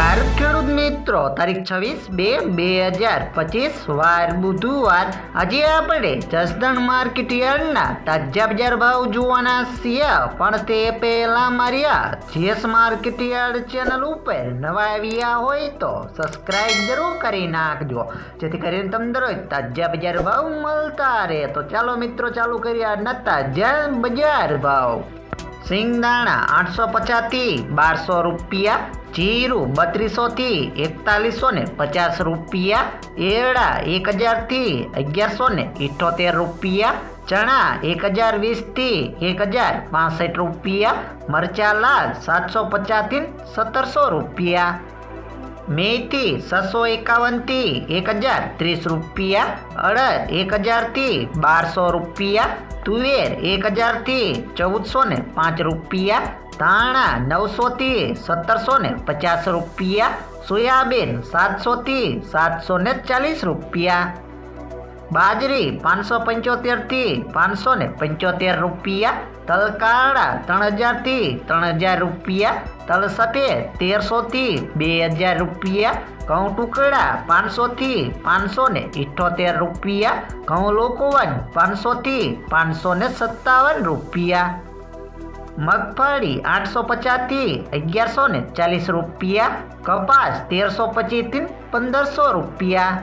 નમસ્કાર ખેડૂત મિત્રો, તારીખ 26/2/2025 વાર બુધવાર. આજે આપણે જસદણ માર્કેટ યાર્ડના તાજા બજાર ભાવ જોવાના છીએ. પણ તે પહેલા મારી આ જીએસ માર્કેટ યાર્ડ ચેનલ ઉપર નવા આવ્યા હોય તો સબસ્ક્રાઇબ જરૂર કરી નાખજો, જેથી કરીને તમને દરરોજ તાજા બજાર ભાવ મળતા રહે. તો ચાલો મિત્રો, ચાલુ કરીએ આજના તાજા બજાર ભાવ. સિંગદાણા 850 થી 1200 રૂપિયા, જીરું 3200 થી 4150 રૂપિયા, એરડા 1000 થી 1178 રૂપિયા, ચણા 1020 થી 1065 રૂપિયા, મરચા લાલ 750 થી 1700 રૂપિયા, મેથી 651 થી 1030 રૂપિયા, અડદ 1000 થી 1200 રૂપિયા, તુવેર 1000 થી 1405 રૂપિયા, ધાણા 900 થી 1750 રૂપિયા, સોયાબીન 700 થી 740 રૂપિયા, બાજરી 575 થી 575 રૂપિયા, તલ કાળા 3000 થી 3000 રૂપિયા, તલ સફેદ 1300 થી 2000 રૂપિયા, ઘઉં ટુકડા 500 થી 578 રૂપિયા, ઘઉં લોકવન 500 થી 557 રૂપિયા, મગફળી 850 થી 1140 રૂપિયા, કપાસ 1325 થી 1500 રૂપિયા.